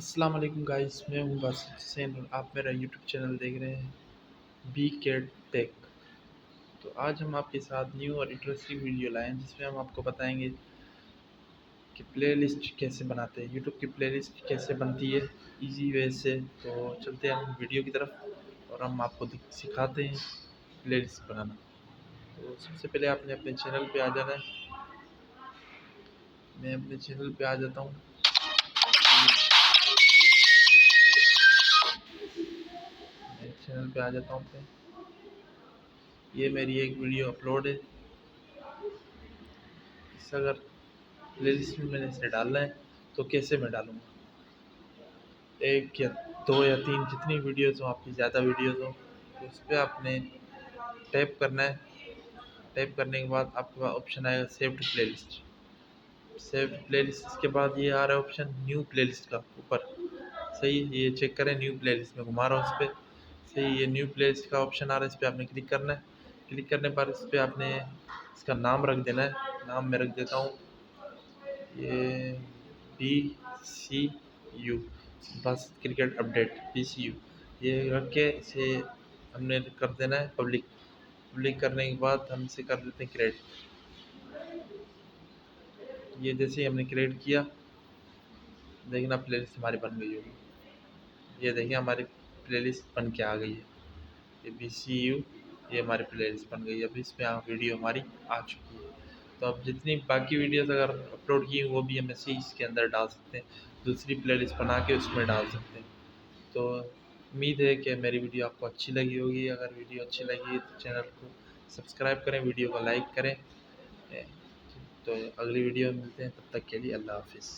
अस्सलाम वालेकुम गाइस, मैं हूं बासित हुसैन और आप मेरा यूट्यूब चैनल देख रहे हैं बी कैट टेक। तो आज हम आपके साथ न्यू और इंटरेस्टिंग वीडियो लाए हैं जिसमें हम आपको बताएंगे कि प्लेलिस्ट कैसे बनाते हैं, यूट्यूब की प्लेलिस्ट कैसे बनती है इजी वे से। तो चलते हैं हम वीडियो की तरफ और हम आपको सिखाते हैं प्लेलिस्ट बनाना। तो सबसे पहले आपने अपने चैनल पे आ जाना है। मैं अपने चैनल पे आ जाता हूँ। मैं चैनल पे आ जाता हूँ अपने। ये मेरी एक वीडियो अपलोड है। इस अगर प्लेलिस्ट में मैंने इसे डालना है तो कैसे मैं डालूँगा, एक या दो या तीन जितनी वीडियोज़ हो, आपकी ज़्यादा वीडियोज़ हो तो उस पर आपने टैप करना है। टैप करने के बाद आपके पास ऑप्शन आएगा save to playlist. Save to playlist इसके बाद ये आ रहा है ऑप्शन न्यू प्लेलिस्ट का ऊपर। सही, ये चेक करें न्यू प्लेलिस्ट में घुमा रहा हूँ उस पर। सही, ये न्यू प्लेलिस्ट का ऑप्शन आ रहा है, इस पर आपने क्लिक करना है। क्लिक करने पर इस पर आपने इसका नाम रख देना है। नाम मैं रख देता हूँ ये BCU, बस क्रिकेट अपडेट BCU। ये रख के इसे हमने कर देना है पब्लिक। पब्लिक करने के बाद हम इसे कर देते हैं क्रिएट। ये जैसे ही हमने क्रिएट किया, देखना प्लेलिस्ट हमारी बन गई होगी। ये देखिए हमारी प्लेलिस्ट बन के आ गई है, ये BCU। ये हमारी प्लेलिस्ट बन गई है। अब इसमें वीडियो हमारी आ चुकी है। तो अब जितनी बाकी वीडियोस अगर अपलोड की वो भी हम ऐसे ही इसके अंदर डाल सकते हैं, दूसरी प्लेलिस्ट बना के उसमें डाल सकते हैं। तो उम्मीद है कि मेरी वीडियो आपको अच्छी लगी होगी। अगर वीडियो अच्छी लगी तो चैनल को सब्सक्राइब करें, वीडियो को लाइक करें। तो अगली वीडियो में मिलते हैं, तब तक के लिए अल्लाह हाफिज़।